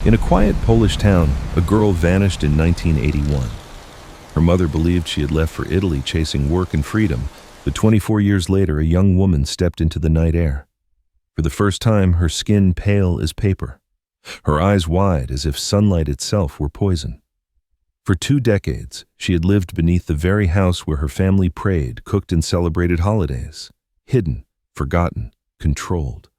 In a quiet Polish town, a girl vanished in 1981. Her mother believed she had left for Italy chasing work and freedom, but 24 years later a young woman stepped into the night air. For the first time, her skin pale as paper, her eyes wide as if sunlight itself were poison. For 2 decades, she had lived beneath the very house where her family prayed, cooked, and celebrated holidays. Hidden, forgotten, controlled.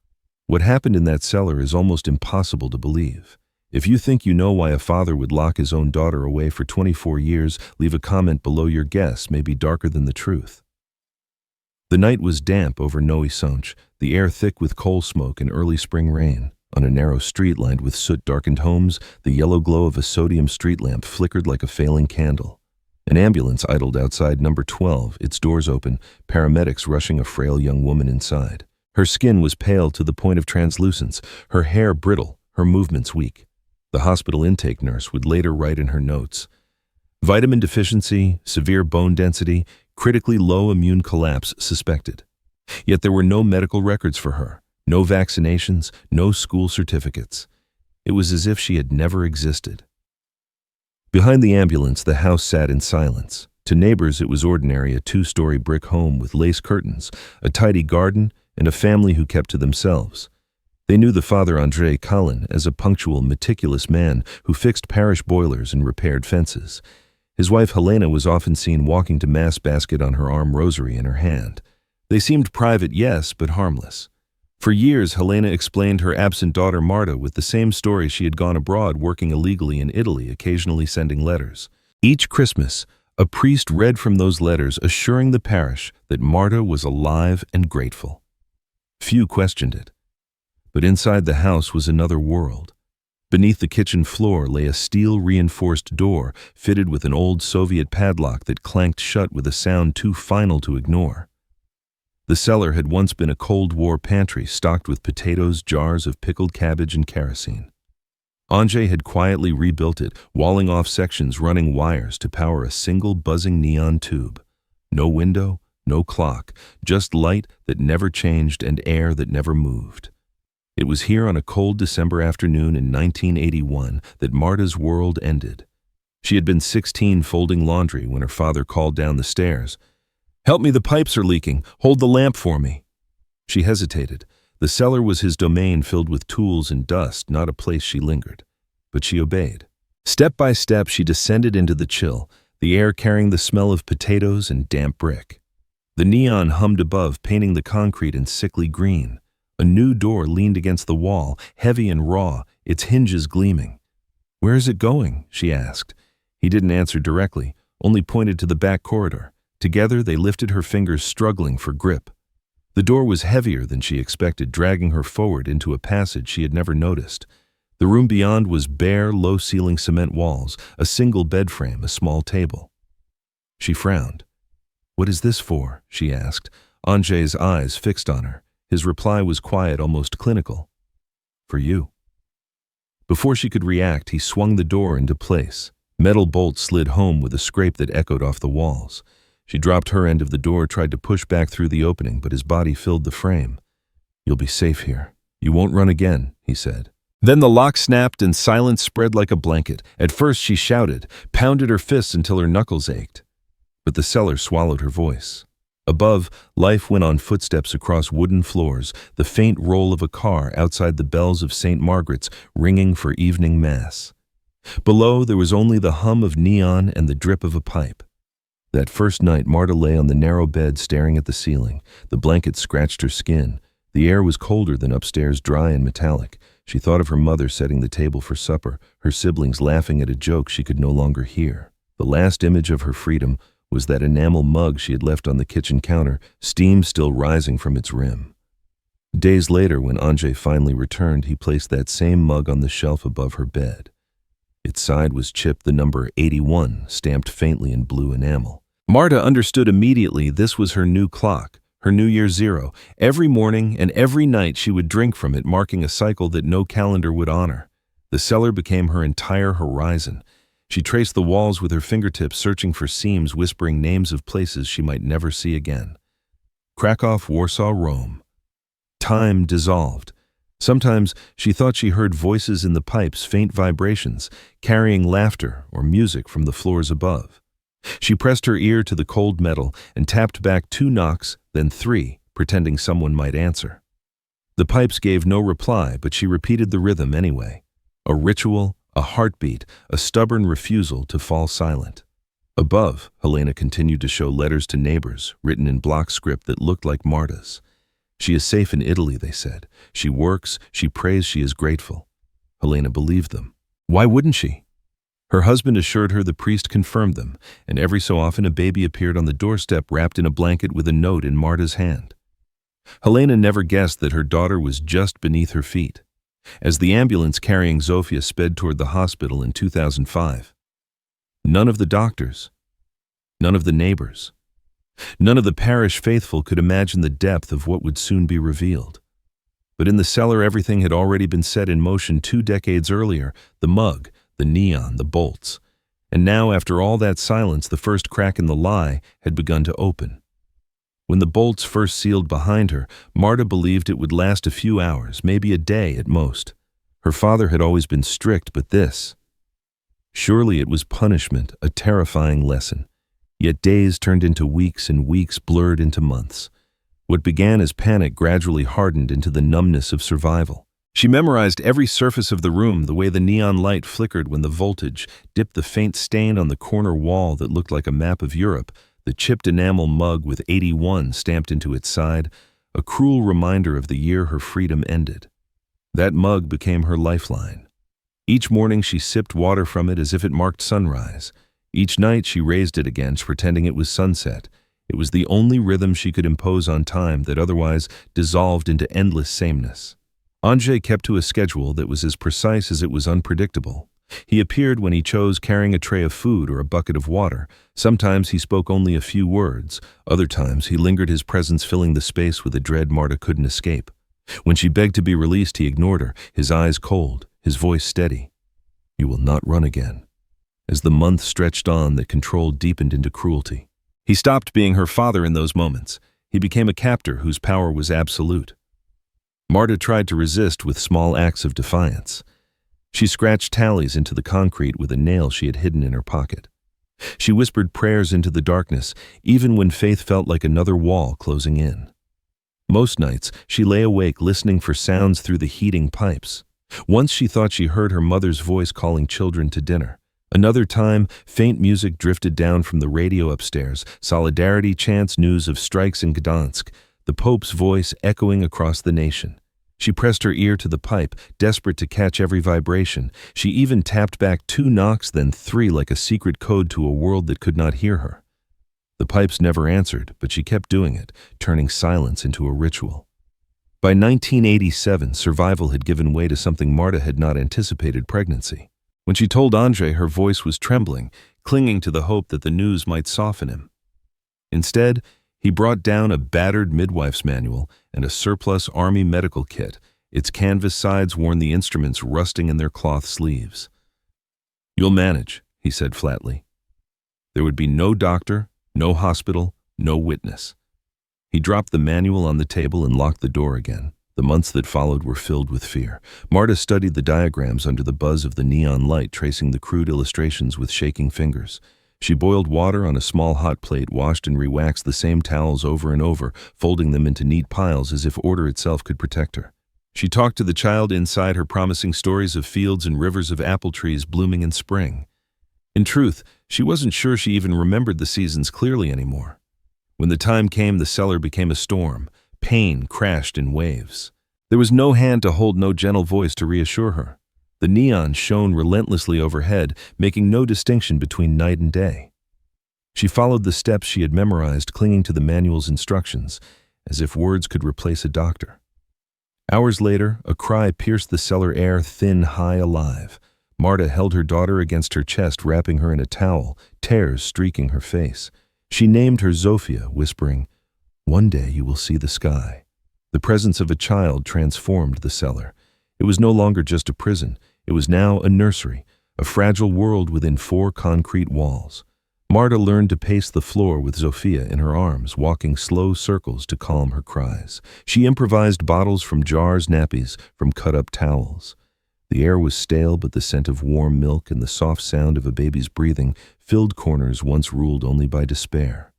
What happened in that cellar is almost impossible to believe. If you think you know why a father would lock his own daughter away for 24 years, leave a comment below. Your guess may be darker than the truth. The night was damp over Nowy Sącz, the air thick with coal smoke and early spring rain. On a narrow street lined with soot-darkened homes, the yellow glow of a sodium street lamp flickered like a failing candle. An ambulance idled outside number 12, its doors open, paramedics rushing a frail young woman inside. Her skin was pale to the point of translucence, her hair brittle, her movements weak. The hospital intake nurse would later write in her notes, "Vitamin deficiency, severe bone density, critically low immune collapse suspected." Yet there were no medical records for her. No vaccinations, no school certificates. It was as if she had never existed. Behind the ambulance, the house sat in silence. To neighbors, it was ordinary, a 2-story brick home with lace curtains, a tidy garden, and a family who kept to themselves. They knew the father Andrzej Kalin as a punctual, meticulous man who fixed parish boilers and repaired fences. His wife Helena was often seen walking to mass, basket on her arm, rosary in her hand. They seemed private, yes, but harmless. For years, Helena explained her absent daughter Marta with the same story: she had gone abroad working illegally in Italy, occasionally sending letters. Each Christmas, a priest read from those letters, assuring the parish that Marta was alive and grateful. Few questioned it. But inside the house was another world. Beneath the kitchen floor lay a steel-reinforced door fitted with an old Soviet padlock that clanked shut with a sound too final to ignore. The cellar had once been a Cold War pantry stocked with potatoes, jars of pickled cabbage, and kerosene. Andrzej had quietly rebuilt it, walling off sections, running wires to power a single buzzing neon tube. No window, no clock, just light that never changed and air that never moved. It was here on a cold December afternoon in 1981 that Marta's world ended. She had been 16 folding laundry when her father called down the stairs. "Help me, the pipes are leaking. Hold the lamp for me." She hesitated. The cellar was his domain, filled with tools and dust, not a place she lingered. But she obeyed. Step by step, she descended into the chill, the air carrying the smell of potatoes and damp brick. The neon hummed above, painting the concrete in sickly green. A new door leaned against the wall, heavy and raw, its hinges gleaming. "Where is it going?" she asked. He didn't answer directly, only pointed to the back corridor. Together, they lifted her fingers, struggling for grip. The door was heavier than she expected, dragging her forward into a passage she had never noticed. The room beyond was bare, low-ceiling cement walls, a single bed frame, a small table. She frowned. "What is this for?" she asked, Andrzej's eyes fixed on her. His reply was quiet, almost clinical. "For you." Before she could react, he swung the door into place. Metal bolts slid home with a scrape that echoed off the walls. She dropped her end of the door, tried to push back through the opening, but his body filled the frame. "You'll be safe here. You won't run again," he said. Then the lock snapped and silence spread like a blanket. At first she shouted, pounded her fists until her knuckles ached. But the cellar swallowed her voice. Above, life went on, footsteps across wooden floors, the faint roll of a car outside the bells of St. Margaret's ringing for evening mass. Below, there was only the hum of neon and the drip of a pipe. That first night, Marta lay on the narrow bed staring at the ceiling. The blanket scratched her skin. The air was colder than upstairs, dry and metallic. She thought of her mother setting the table for supper, her siblings laughing at a joke she could no longer hear. The last image of her freedom was that enamel mug she had left on the kitchen counter, steam still rising from its rim. Days later, when Andrzej finally returned, he placed that same mug on the shelf above her bed. Its side was chipped, the number 81 stamped faintly in blue enamel. Marta understood immediately this was her new clock, her New Year zero. Every morning and every night she would drink from it, marking a cycle that no calendar would honor. The cellar became her entire horizon. She traced the walls with her fingertips, searching for seams, whispering names of places she might never see again. Krakow, Warsaw, Rome. Time dissolved. Sometimes she thought she heard voices in the pipes, faint vibrations, carrying laughter or music from the floors above. She pressed her ear to the cold metal and tapped back 2 knocks, then 3, pretending someone might answer. The pipes gave no reply, but she repeated the rhythm anyway. A ritual, a heartbeat, a stubborn refusal to fall silent. Above, Helena continued to show letters to neighbors, written in block script that looked like Marta's. She is safe in Italy, they said. She works, she prays, she is grateful. Helena believed them. Why wouldn't she? Her husband assured her the priest confirmed them, and every so often a baby appeared on the doorstep wrapped in a blanket with a note in Marta's hand. Helena never guessed that her daughter was just beneath her feet. As the ambulance carrying Zofia sped toward the hospital in 2005, none of the doctors, none of the neighbors, none of the parish faithful could imagine the depth of what would soon be revealed. But in the cellar, everything had already been set in motion 2 decades earlier, the mug, the neon, the bolts. And now, after all that silence, the first crack in the lie had begun to open. When the bolts first sealed behind her, Marta believed it would last a few hours, maybe a day at most. Her father had always been strict, but this... Surely it was punishment, a terrifying lesson. Yet days turned into weeks and weeks blurred into months. What began as panic gradually hardened into the numbness of survival. She memorized every surface of the room, the way the neon light flickered when the voltage dipped the faint stain on the corner wall that looked like a map of Europe, the chipped enamel mug with 81 stamped into its side, a cruel reminder of the year her freedom ended. That mug became her lifeline. Each morning she sipped water from it as if it marked sunrise. Each night she raised it again, pretending it was sunset. It was the only rhythm she could impose on time that otherwise dissolved into endless sameness. Andrzej kept to a schedule that was as precise as it was unpredictable. He appeared when he chose, carrying a tray of food or a bucket of water. Sometimes he spoke only a few words. Other times he lingered, his presence filling the space with a dread Marta couldn't escape. When she begged to be released, he ignored her, his eyes cold, his voice steady. "You will not run again." As the months stretched on, the control deepened into cruelty. He stopped being her father in those moments. He became a captor whose power was absolute. Marta tried to resist with small acts of defiance. She scratched tallies into the concrete with a nail she had hidden in her pocket. She whispered prayers into the darkness, even when faith felt like another wall closing in. Most nights, she lay awake listening for sounds through the heating pipes. Once she thought she heard her mother's voice calling children to dinner. Another time, faint music drifted down from the radio upstairs, solidarity chants, news of strikes in Gdansk, the Pope's voice echoing across the nation. She pressed her ear to the pipe, desperate to catch every vibration. She even tapped back 2 knocks, then 3, like a secret code to a world that could not hear her. The pipes never answered, but she kept doing it, turning silence into a ritual. By 1987, survival had given way to something Marta had not anticipated: pregnancy. When she told Andrzej, her voice was trembling, clinging to the hope that the news might soften him. Instead, he brought down a battered midwife's manual and a surplus army medical kit, its canvas sides worn, the instruments rusting in their cloth sleeves. "You'll manage," he said flatly. There would be no doctor, no hospital, no witness. He dropped the manual on the table and locked the door again. The months that followed were filled with fear. Marta studied the diagrams under the buzz of the neon light, tracing the crude illustrations with shaking fingers. She boiled water on a small hot plate, washed and rewaxed the same towels over and over, folding them into neat piles as if order itself could protect her. She talked to the child inside her, promising stories of fields and rivers of apple trees blooming in spring. In truth, she wasn't sure she even remembered the seasons clearly anymore. When the time came, the cellar became a storm. Pain crashed in waves. There was no hand to hold, no gentle voice to reassure her. The neon shone relentlessly overhead, making no distinction between night and day. She followed the steps she had memorized, clinging to the manual's instructions, as if words could replace a doctor. Hours later, a cry pierced the cellar air, thin, high, alive. Marta held her daughter against her chest, wrapping her in a towel, tears streaking her face. She named her Zofia, whispering, "One day you will see the sky." The presence of a child transformed the cellar. It was no longer just a prison. It was now a nursery, a fragile world within 4 concrete walls. Marta learned to pace the floor with Zofia in her arms, walking slow circles to calm her cries. She improvised bottles from jars, nappies from cut-up towels. The air was stale, but the scent of warm milk and the soft sound of a baby's breathing filled corners once ruled only by despair.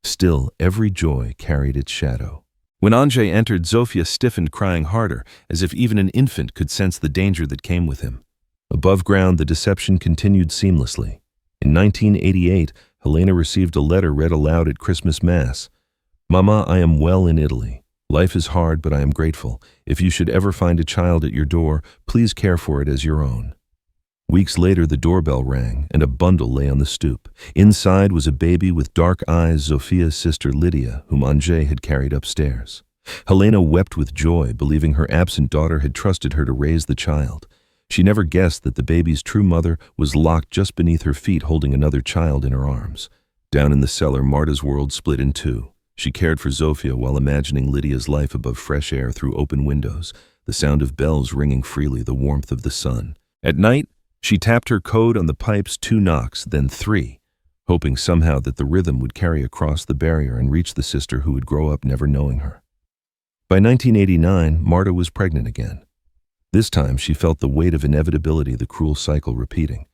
Still, every joy carried its shadow. When Andrzej entered, Zofia stiffened, crying harder, as if even an infant could sense the danger that came with him. Above ground, the deception continued seamlessly. In 1988, Helena received a letter read aloud at Christmas Mass. "Mama, I am well in Italy. Life is hard, but I am grateful. If you should ever find a child at your door, please care for it as your own." Weeks later, the doorbell rang, and a bundle lay on the stoop. Inside was a baby with dark eyes, Zofia's sister Lydia, whom Andrzej had carried upstairs. Helena wept with joy, believing her absent daughter had trusted her to raise the child. She never guessed that the baby's true mother was locked just beneath her feet, holding another child in her arms. Down in the cellar, Marta's world split in two. She cared for Zofia while imagining Lydia's life above fresh air through open windows, the sound of bells ringing freely, the warmth of the sun. At night, she tapped her code on the pipes, 2 knocks, then 3, hoping somehow that the rhythm would carry across the barrier and reach the sister who would grow up never knowing her. By 1989, Marta was pregnant again. This time, she felt the weight of inevitability, the cruel cycle repeating.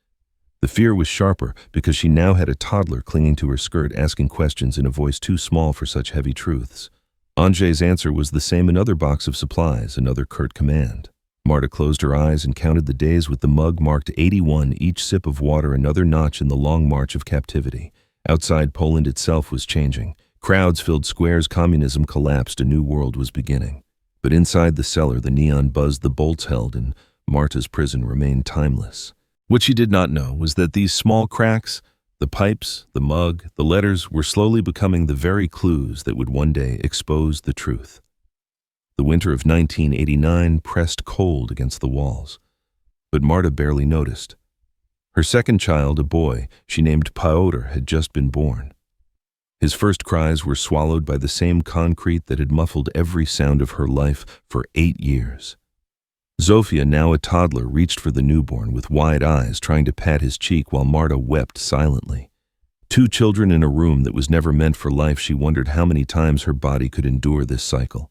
The fear was sharper because she now had a toddler clinging to her skirt, asking questions in a voice too small for such heavy truths. Andrzej's answer was the same: another box of supplies, another curt command. Marta closed her eyes and counted the days with the mug marked 81, each sip of water another notch in the long march of captivity. Outside, Poland itself was changing. Crowds filled squares, communism collapsed, a new world was beginning. But inside the cellar, the neon buzzed, the bolts held, and Marta's prison remained timeless. What she did not know was that these small cracks, the pipes, the mug, the letters, were slowly becoming the very clues that would one day expose the truth. The winter of 1989 pressed cold against the walls, but Marta barely noticed. Her second child, a boy she named Piotr, had just been born. His first cries were swallowed by the same concrete that had muffled every sound of her life for 8 years. Zofia, now a toddler, reached for the newborn with wide eyes, trying to pat his cheek while Marta wept silently. 2 children in a room that was never meant for life, she wondered how many times her body could endure this cycle.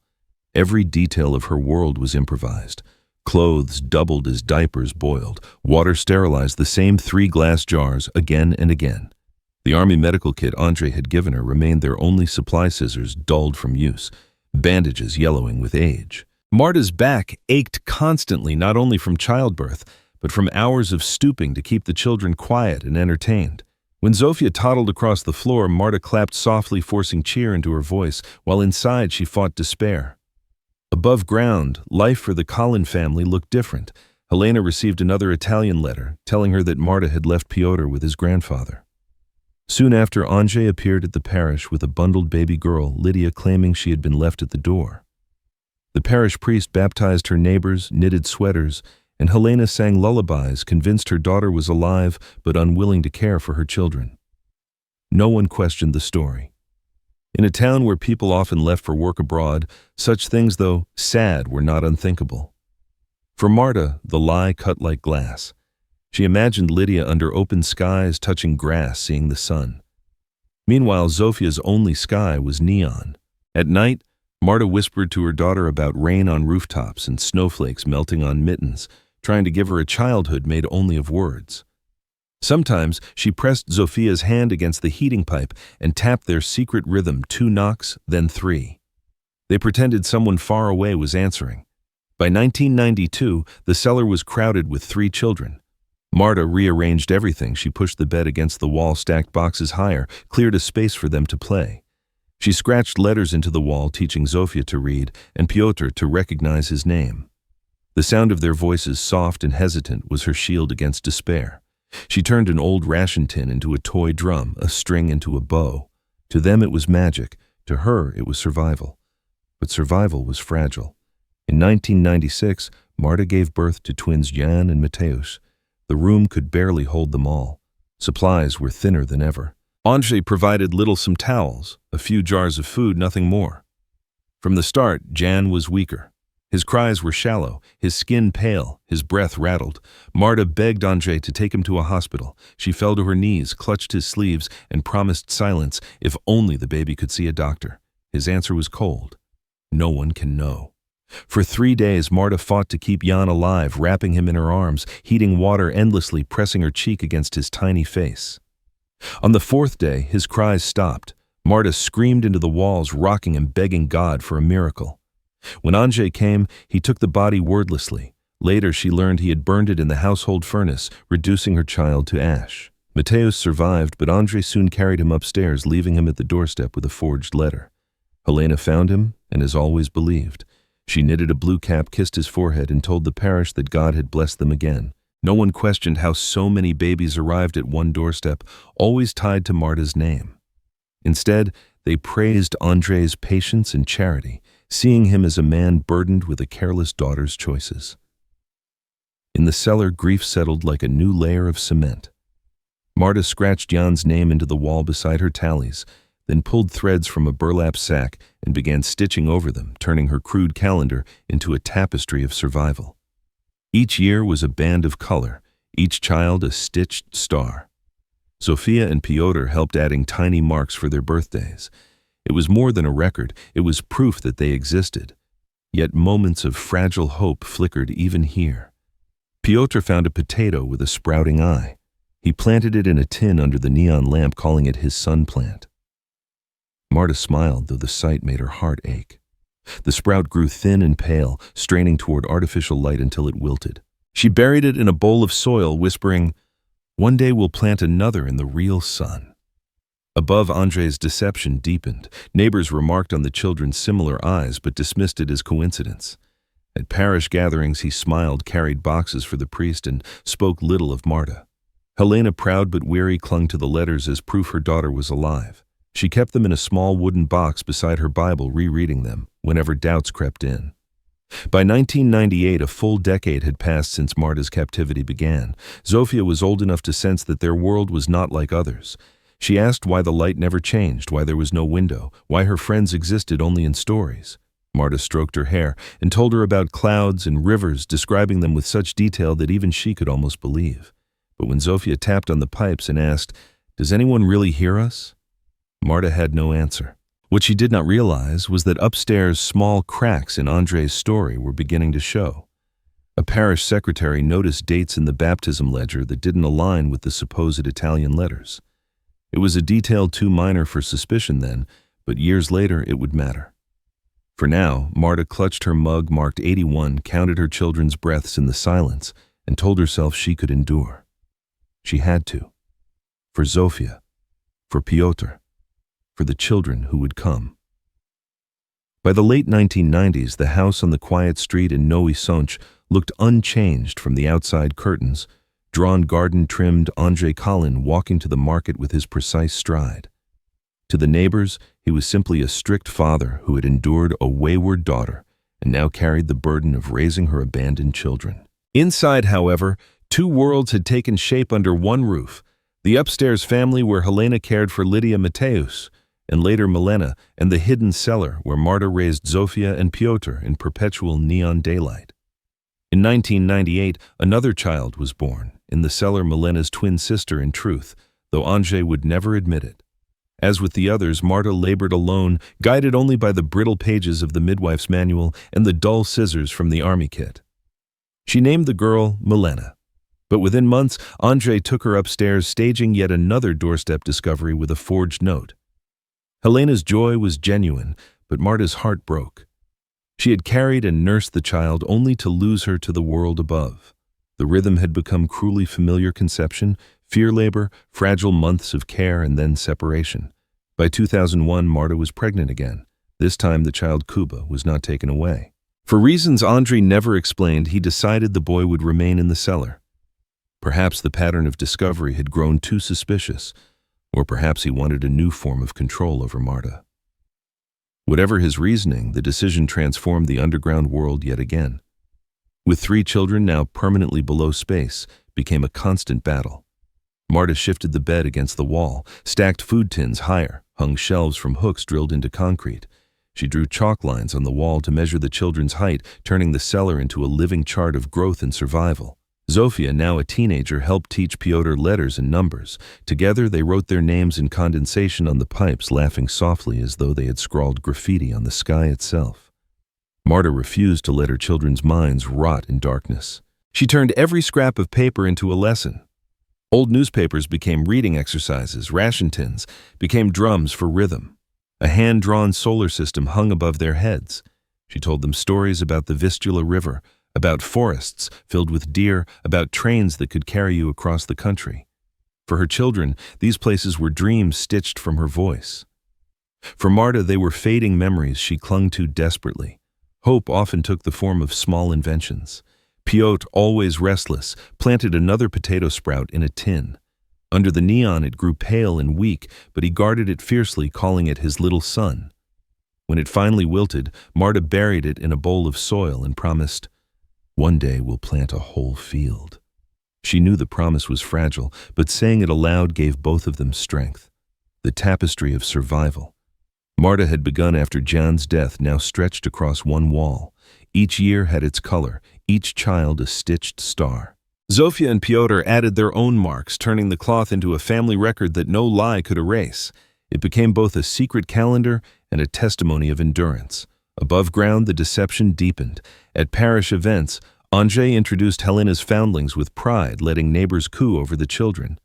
Every detail of her world was improvised. Clothes doubled as diapers boiled, water sterilized the same 3 glass jars again and again. The army medical kit Andrzej had given her remained their only supply, scissors dulled from use, bandages yellowing with age. Marta's back ached constantly, not only from childbirth, but from hours of stooping to keep the children quiet and entertained. When Zofia toddled across the floor, Marta clapped softly, forcing cheer into her voice, while inside she fought despair. Above ground, life for the Collin family looked different. Helena received another Italian letter, telling her that Marta had left Piotr with his grandfather. Soon after, Andrzej appeared at the parish with a bundled baby girl, Lydia claiming she had been left at the door. The parish priest baptized her neighbors, knitted sweaters, and Helena sang lullabies, convinced her daughter was alive but unwilling to care for her children. No one questioned the story. In a town where people often left for work abroad, such things, though sad, were not unthinkable. For Marta, the lie cut like glass. She imagined Lydia under open skies, touching grass, seeing the sun. Meanwhile, Zofia's only sky was neon. At night, Marta whispered to her daughter about rain on rooftops and snowflakes melting on mittens, trying to give her a childhood made only of words. Sometimes she pressed Zofia's hand against the heating pipe and tapped their secret rhythm, 2 knocks, then 3. They pretended someone far away was answering. By 1992, the cellar was crowded with 3 children. Marta rearranged everything. She pushed the bed against the wall, stacked boxes higher, cleared a space for them to play. She scratched letters into the wall, teaching Zofia to read and Piotr to recognize his name. The sound of their voices, soft and hesitant, was her shield against despair. She turned an old ration tin into a toy drum, a string into a bow. To them it was magic, to her it was survival. But survival was fragile. In 1996, Marta gave birth to twins Jan and Mateusz. The room could barely hold them all. Supplies were thinner than ever. Andrzej provided some towels, a few jars of food, nothing more. From the start, Jan was weaker. His cries were shallow, his skin pale, his breath rattled. Marta begged Andrzej to take him to a hospital. She fell to her knees, clutched his sleeves, and promised silence if only the baby could see a doctor. His answer was cold. No one can know. For 3 days, Marta fought to keep Jan alive, wrapping him in her arms, heating water endlessly, pressing her cheek against his tiny face. On the 4th day, his cries stopped. Marta screamed into the walls, rocking and begging God for a miracle. When Andrzej came, he took the body wordlessly. Later, she learned he had burned it in the household furnace, reducing her child to ash. Mateusz survived, but Andrzej soon carried him upstairs, leaving him at the doorstep with a forged letter. Helena found him, and as always believed. She knitted a blue cap, kissed his forehead, and told the parish that God had blessed them again. No one questioned how so many babies arrived at one doorstep, always tied to Marta's name. Instead, they praised Andrzej's patience and charity, seeing him as a man burdened with a careless daughter's choices. In the cellar, grief settled like a new layer of cement. Marta scratched Jan's name into the wall beside her tallies, then pulled threads from a burlap sack and began stitching over them, turning her crude calendar into a tapestry of survival. Each year was a band of color, each child a stitched star. Zofia and Piotr helped, adding tiny marks for their birthdays. It was more than a record, it was proof that they existed. Yet moments of fragile hope flickered even here. Piotr found a potato with a sprouting eye. He planted it in a tin under the neon lamp, calling it his sun plant. Marta smiled, though the sight made her heart ache. The sprout grew thin and pale, straining toward artificial light until it wilted. She buried it in a bowl of soil, whispering, "One day we'll plant another in the real sun." Above, Andrzej's deception deepened. Neighbors remarked on the children's similar eyes, but dismissed it as coincidence. At parish gatherings, he smiled, carried boxes for the priest, and spoke little of Marta. Helena, proud but weary, clung to the letters as proof her daughter was alive. She kept them in a small wooden box beside her Bible, rereading them whenever doubts crept in. By 1998, a full decade had passed since Marta's captivity began. Zofia was old enough to sense that their world was not like others. She asked why the light never changed, why there was no window, why her friends existed only in stories. Marta stroked her hair and told her about clouds and rivers, describing them with such detail that even she could almost believe. But when Zofia tapped on the pipes and asked, "Does anyone really hear us?" Marta had no answer. What she did not realize was that upstairs, small cracks in Andrzej's story were beginning to show. A parish secretary noticed dates in the baptism ledger that didn't align with the supposed Italian letters. It was a detail too minor for suspicion then, but years later it would matter. For now, Marta clutched her mug marked 81, counted her children's breaths in the silence, and told herself she could endure. She had to. For Zofia, for Piotr, for the children who would come. By the late 1990s, the house on the quiet street in Nowy Sącz looked unchanged from the outside curtains, drawn garden-trimmed Andrzej Collin walking to the market with his precise stride. To the neighbors, he was simply a strict father who had endured a wayward daughter and now carried the burden of raising her abandoned children. Inside, however, two worlds had taken shape under one roof: the upstairs family where Helena cared for Lydia Mateusz, and later Milena, and the hidden cellar where Marta raised Zofia and Piotr in perpetual neon daylight. In 1998, another child was born, in the cellar, Milena's twin sister in truth, though Andrzej would never admit it. As with the others, Marta labored alone, guided only by the brittle pages of the midwife's manual and the dull scissors from the army kit. She named the girl Milena. But within months, Andrzej took her upstairs, staging yet another doorstep discovery with a forged note. Helena's joy was genuine, but Marta's heart broke. She had carried and nursed the child only to lose her to the world above. The rhythm had become cruelly familiar: conception, fear labor, fragile months of care, and then separation. By 2001, Marta was pregnant again. This time, the child Kuba was not taken away. For reasons Andrzej never explained, he decided the boy would remain in the cellar. Perhaps the pattern of discovery had grown too suspicious, or perhaps he wanted a new form of control over Marta. Whatever his reasoning, the decision transformed the underground world yet again. With 3 children now permanently below space, became a constant battle. Marta shifted the bed against the wall, stacked food tins higher, hung shelves from hooks drilled into concrete. She drew chalk lines on the wall to measure the children's height, turning the cellar into a living chart of growth and survival. Zofia, now a teenager, helped teach Piotr letters and numbers. Together, they wrote their names in condensation on the pipes, laughing softly as though they had scrawled graffiti on the sky itself. Marta refused to let her children's minds rot in darkness. She turned every scrap of paper into a lesson. Old newspapers became reading exercises, ration tins became drums for rhythm. A hand-drawn solar system hung above their heads. She told them stories about the Vistula River, about forests filled with deer, about trains that could carry you across the country. For her children, these places were dreams stitched from her voice. For Marta, they were fading memories she clung to desperately. Hope often took the form of small inventions. Piotr, always restless, planted another potato sprout in a tin. Under the neon it grew pale and weak, but he guarded it fiercely, calling it his little son. When it finally wilted, Marta buried it in a bowl of soil and promised, "One day we'll plant a whole field." She knew the promise was fragile, but saying it aloud gave both of them strength. The tapestry of survival. Marta had begun after Jan's death, now stretched across one wall. Each year had its color, each child a stitched star. Zofia and Piotr added their own marks, turning the cloth into a family record that no lie could erase. It became both a secret calendar and a testimony of endurance. Above ground, the deception deepened. At parish events, Andrzej introduced Helena's foundlings with pride, letting neighbors coo over the children.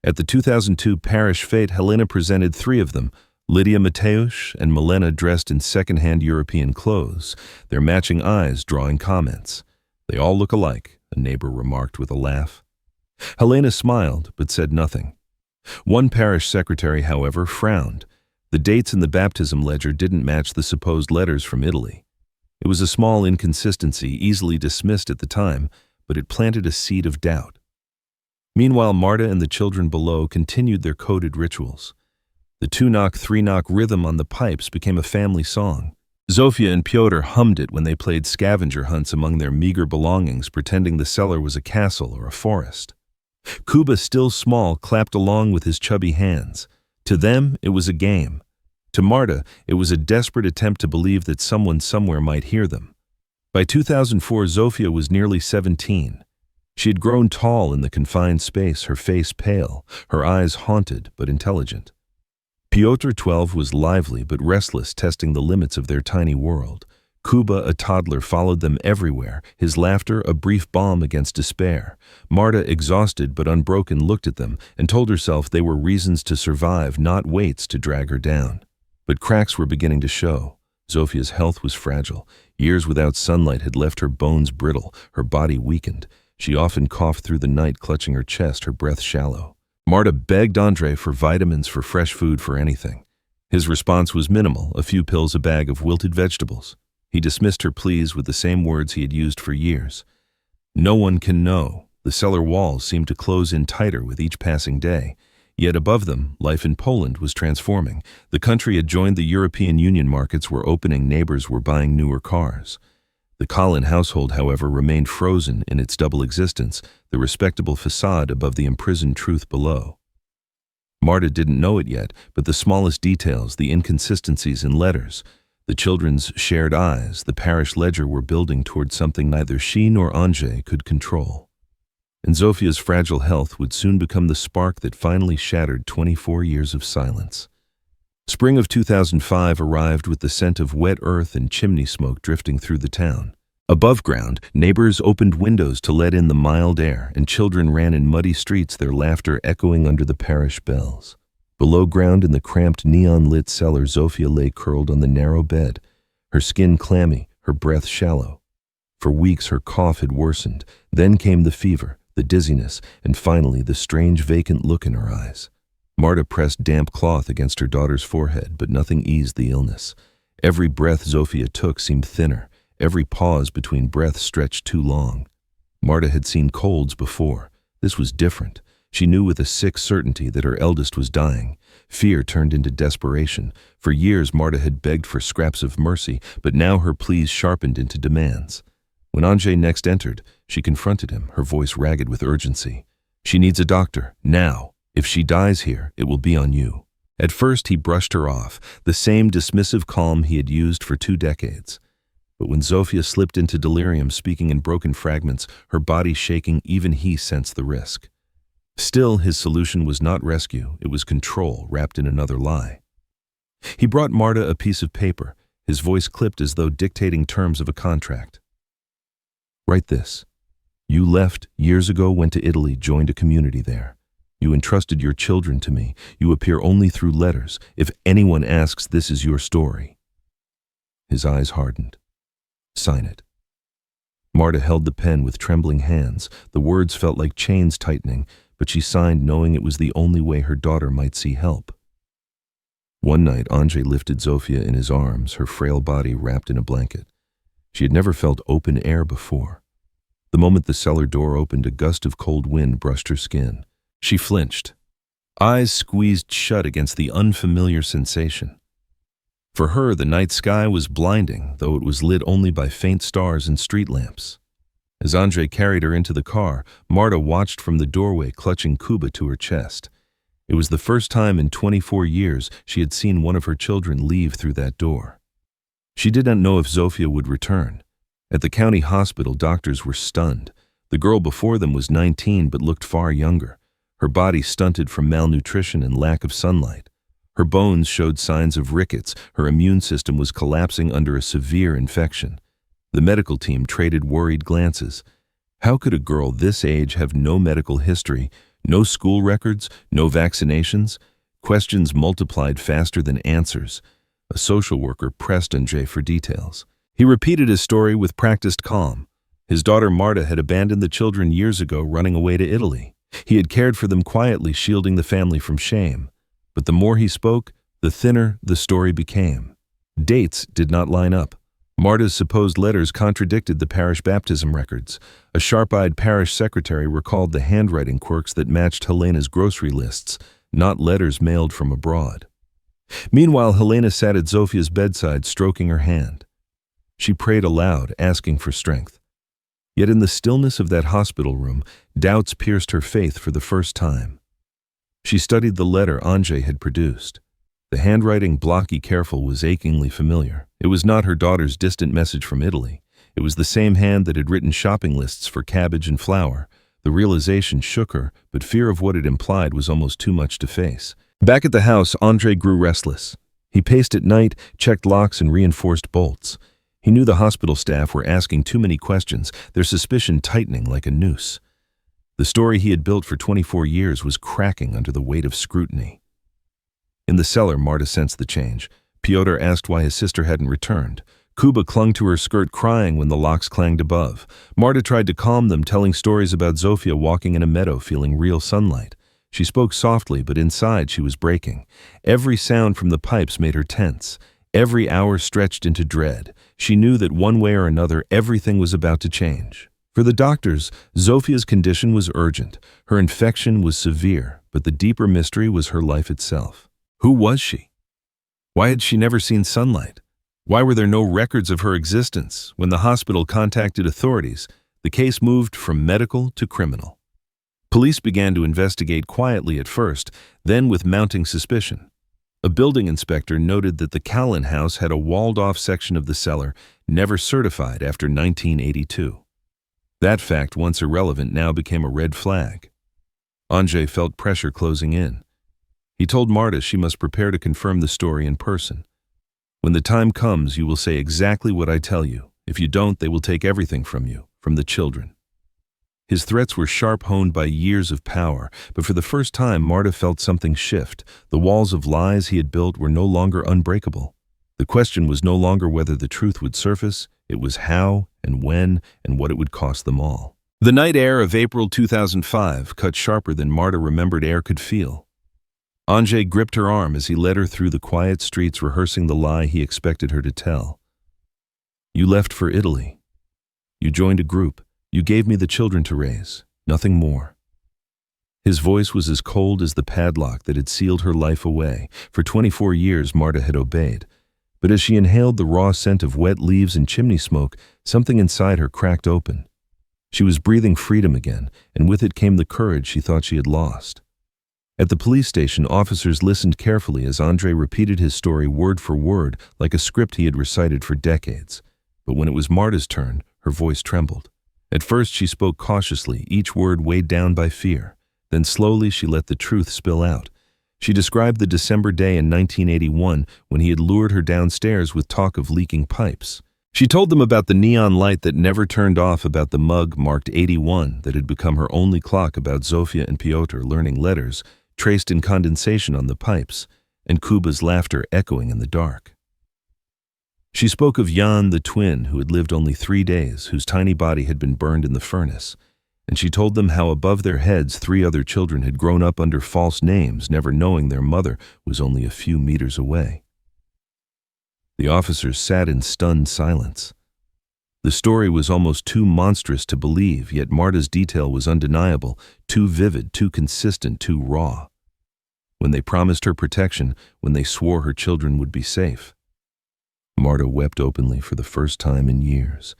At the 2002 parish fete, Helena presented 3 of them, Lydia Mateusz and Milena, dressed in second-hand European clothes, their matching eyes drawing comments. "They all look alike," a neighbor remarked with a laugh. Helena smiled, but said nothing. One parish secretary, however, frowned. The dates in the baptism ledger didn't match the supposed letters from Italy. It was a small inconsistency, easily dismissed at the time, but it planted a seed of doubt. Meanwhile, Marta and the children below continued their coded rituals. The 2-knock, 3-knock rhythm on the pipes became a family song. Zofia and Piotr hummed it when they played scavenger hunts among their meager belongings, pretending the cellar was a castle or a forest. Kuba, still small, clapped along with his chubby hands. To them, it was a game. To Marta, it was a desperate attempt to believe that someone somewhere might hear them. By 2004, Zofia was nearly 17. She had grown tall in the confined space, her face pale, her eyes haunted but intelligent. Piotr, 12, was lively but restless, testing the limits of their tiny world. Kuba, a toddler, followed them everywhere, his laughter a brief balm against despair. Marta, exhausted but unbroken, looked at them and told herself they were reasons to survive, not weights to drag her down. But cracks were beginning to show. Zofia's health was fragile. Years without sunlight had left her bones brittle, her body weakened. She often coughed through the night, clutching her chest, her breath shallow. Marta begged Andrzej for vitamins, for fresh food, for anything. His response was minimal, a few pills, a bag of wilted vegetables. He dismissed her pleas with the same words he had used for years. No one can know. The cellar walls seemed to close in tighter with each passing day. Yet above them, life in Poland was transforming. The country had joined the European Union, markets were opening, neighbors were buying newer cars. The Collin household, however, remained frozen in its double existence, the respectable facade above the imprisoned truth below. Marta didn't know it yet, but the smallest details, the inconsistencies in letters, the children's shared eyes, the parish ledger were building toward something neither she nor Andrzej could control. And Zofia's fragile health would soon become the spark that finally shattered 24 years of silence. Spring of 2005 arrived with the scent of wet earth and chimney smoke drifting through the town. Above ground, neighbors opened windows to let in the mild air, and children ran in muddy streets, their laughter echoing under the parish bells. Below ground, in the cramped neon-lit cellar, Zofia lay curled on the narrow bed, her skin clammy, her breath shallow. For weeks her cough had worsened. Then came the fever, the dizziness, and finally the strange vacant look in her eyes. Marta pressed damp cloth against her daughter's forehead, but nothing eased the illness. Every breath Zofia took seemed thinner. Every pause between breaths stretched too long. Marta had seen colds before. This was different. She knew with a sick certainty that her eldest was dying. Fear turned into desperation. For years Marta had begged for scraps of mercy, but now her pleas sharpened into demands. When Andrzej next entered, she confronted him, her voice ragged with urgency. "She needs a doctor, now. If she dies here, it will be on you." At first, he brushed her off, the same dismissive calm he had used for 2 decades. But when Zofia slipped into delirium, speaking in broken fragments, her body shaking, even he sensed the risk. Still, his solution was not rescue, it was control wrapped in another lie. He brought Marta a piece of paper, his voice clipped as though dictating terms of a contract. "Write this. You left years ago, went to Italy, joined a community there. You entrusted your children to me. You appear only through letters. If anyone asks, this is your story." His eyes hardened. "Sign it." Marta held the pen with trembling hands. The words felt like chains tightening, but she signed knowing it was the only way her daughter might see help. One night, Andrzej lifted Zofia in his arms, her frail body wrapped in a blanket. She had never felt open air before. The moment the cellar door opened, a gust of cold wind brushed her skin. She flinched, eyes squeezed shut against the unfamiliar sensation. For her, the night sky was blinding, though it was lit only by faint stars and street lamps. As Andrzej carried her into the car, Marta watched from the doorway, clutching Kuba to her chest. It was the first time in 24 years she had seen one of her children leave through that door. She did not know if Zofia would return. At the county hospital, doctors were stunned. The girl before them was 19 but looked far younger. Her body stunted from malnutrition and lack of sunlight. Her bones showed signs of rickets. Her immune system was collapsing under a severe infection. The medical team traded worried glances. How could a girl this age have no medical history, no school records, no vaccinations? Questions multiplied faster than answers. A social worker pressed Andrzej for details. He repeated his story with practiced calm. His daughter Marta had abandoned the children years ago, running away to Italy. He had cared for them quietly, shielding the family from shame. But the more he spoke, the thinner the story became. Dates did not line up. Marta's supposed letters contradicted the parish baptism records. A sharp-eyed parish secretary recalled the handwriting quirks that matched Helena's grocery lists, not letters mailed from abroad. Meanwhile, Helena sat at Zofia's bedside, stroking her hand. She prayed aloud, asking for strength. Yet in the stillness of that hospital room, doubts pierced her faith for the first time. She studied the letter Andrzej had produced. The handwriting, blocky, careful, was achingly familiar. It was not her daughter's distant message from Italy. It was the same hand that had written shopping lists for cabbage and flour. The realization shook her, but fear of what it implied was almost too much to face. Back at the house, Andrzej grew restless. He paced at night, checked locks and reinforced bolts. He knew the hospital staff were asking too many questions, their suspicion tightening like a noose. The story he had built for 24 years was cracking under the weight of scrutiny. In the cellar, Marta sensed the change. Pyotr asked why his sister hadn't returned. Kuba clung to her skirt, crying when the locks clanged above. Marta tried to calm them, telling stories about Zofia walking in a meadow, feeling real sunlight. She spoke softly, but inside she was breaking. Every sound from the pipes made her tense. Every hour stretched into dread. She knew that one way or another, everything was about to change. For the doctors, Zofia's condition was urgent. Her infection was severe, but the deeper mystery was her life itself. Who was she? Why had she never seen sunlight? Why were there no records of her existence? When the hospital contacted authorities, the case moved from medical to criminal. Police began to investigate quietly at first, then with mounting suspicion. A building inspector noted that the Callan house had a walled-off section of the cellar, never certified after 1982. That fact, once irrelevant, now became a red flag. Andrzej felt pressure closing in. He told Marta she must prepare to confirm the story in person. When the time comes, you will say exactly what I tell you. If you don't, they will take everything from you, from the children. His threats were sharp, honed by years of power, but for the first time Marta felt something shift. The walls of lies he had built were no longer unbreakable. The question was no longer whether the truth would surface, it was how and when and what it would cost them all. The night air of April 2005 cut sharper than Marta remembered air could feel. Andrzej gripped her arm as he led her through the quiet streets, rehearsing the lie he expected her to tell. You left for Italy. You joined a group. You gave me the children to raise, nothing more. His voice was as cold as the padlock that had sealed her life away. For 24 years, Marta had obeyed. But as she inhaled the raw scent of wet leaves and chimney smoke, something inside her cracked open. She was breathing freedom again, and with it came the courage she thought she had lost. At the police station, officers listened carefully as Andre repeated his story word for word like a script he had recited for decades. But when it was Marta's turn, her voice trembled. At first she spoke cautiously, each word weighed down by fear. Then slowly she let the truth spill out. She described the December day in 1981 when he had lured her downstairs with talk of leaking pipes. She told them about the neon light that never turned off, about the mug marked 81 that had become her only clock, about Zofia and Piotr learning letters traced in condensation on the pipes, and Kuba's laughter echoing in the dark. She spoke of Jan, the twin, who had lived only 3 days, whose tiny body had been burned in the furnace, and she told them how above their heads 3 other children had grown up under false names, never knowing their mother was only a few meters away. The officers sat in stunned silence. The story was almost too monstrous to believe, yet Marta's detail was undeniable, too vivid, too consistent, too raw. When they promised her protection, when they swore her children would be safe. Marta wept openly for the first time in years.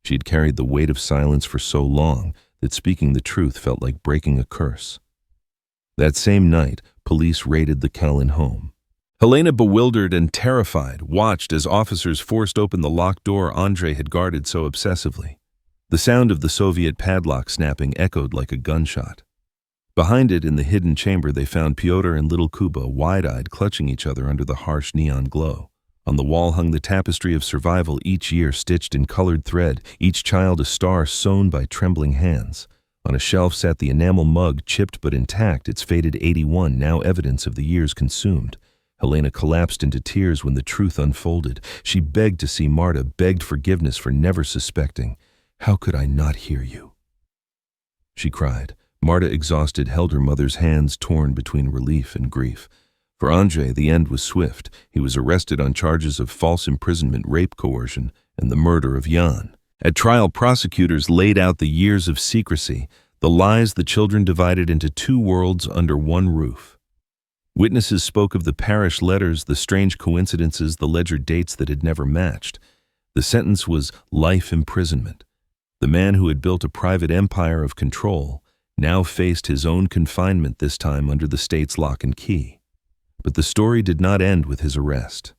She had carried the weight of silence for so long that speaking the truth felt like breaking a curse. That same night, police raided the Kalin home. Helena, bewildered and terrified, watched as officers forced open the locked door Andre had guarded so obsessively. The sound of the Soviet padlock snapping echoed like a gunshot. Behind it, in the hidden chamber, they found Piotr and little Kuba, wide-eyed, clutching each other under the harsh neon glow. On the wall hung the tapestry of survival, each year stitched in colored thread, each child a star sewn by trembling hands. On a shelf sat the enamel mug, chipped but intact, its faded 81, now evidence of the years consumed. Helena collapsed into tears when the truth unfolded. She begged to see Marta, begged forgiveness for never suspecting. "How could I not hear you?" she cried. Marta, exhausted, held her mother's hands, torn between relief and grief. For Andre, the end was swift. He was arrested on charges of false imprisonment, rape, coercion, and the murder of Jan. At trial, prosecutors laid out the years of secrecy, the lies the children divided into 2 worlds under one roof. Witnesses spoke of the parish letters, the strange coincidences, the ledger dates that had never matched. The sentence was life imprisonment. The man who had built a private empire of control now faced his own confinement, this time under the state's lock and key. But the story did not end with his arrest.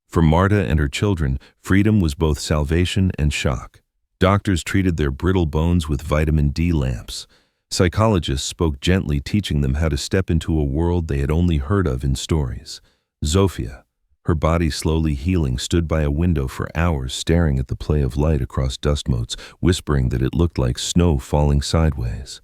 For Marta and her children, freedom was both salvation and shock. Doctors treated their brittle bones with vitamin D lamps. Psychologists spoke gently, teaching them how to step into a world they had only heard of in stories. Zofia, her body slowly healing, stood by a window for hours, staring at the play of light across dust motes, whispering that it looked like snow falling sideways.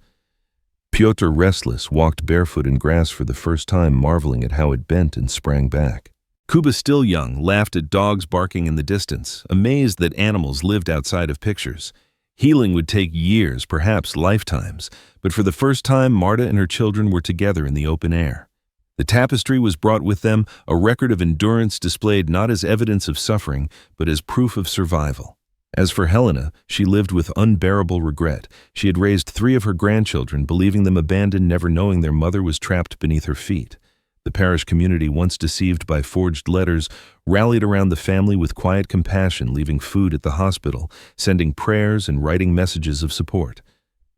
Piotr, restless, walked barefoot in grass for the first time, marveling at how it bent and sprang back. Kuba, still young, laughed at dogs barking in the distance, amazed that animals lived outside of pictures. Healing would take years, perhaps lifetimes, but for the first time, Marta and her children were together in the open air. The tapestry was brought with them, a record of endurance displayed not as evidence of suffering, but as proof of survival. As for Helena, she lived with unbearable regret. She had raised 3 of her grandchildren, believing them abandoned, never knowing their mother was trapped beneath her feet. The parish community, once deceived by forged letters, rallied around the family with quiet compassion, leaving food at the hospital, sending prayers and writing messages of support.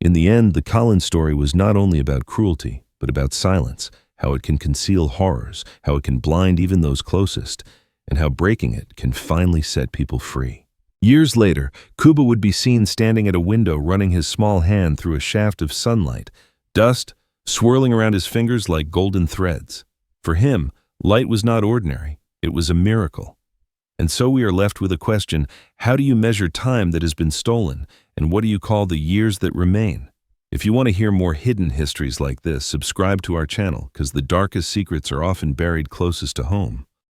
In the end, the Kalin story was not only about cruelty, but about silence, how it can conceal horrors, how it can blind even those closest, and how breaking it can finally set people free. Years later, Kuba would be seen standing at a window, running his small hand through a shaft of sunlight, dust swirling around his fingers like golden threads. For him, light was not ordinary, it was a miracle. And so we are left with a question: how do you measure time that has been stolen, and what do you call the years that remain? If you want to hear more hidden histories like this, subscribe to our channel, because the darkest secrets are often buried closest to home.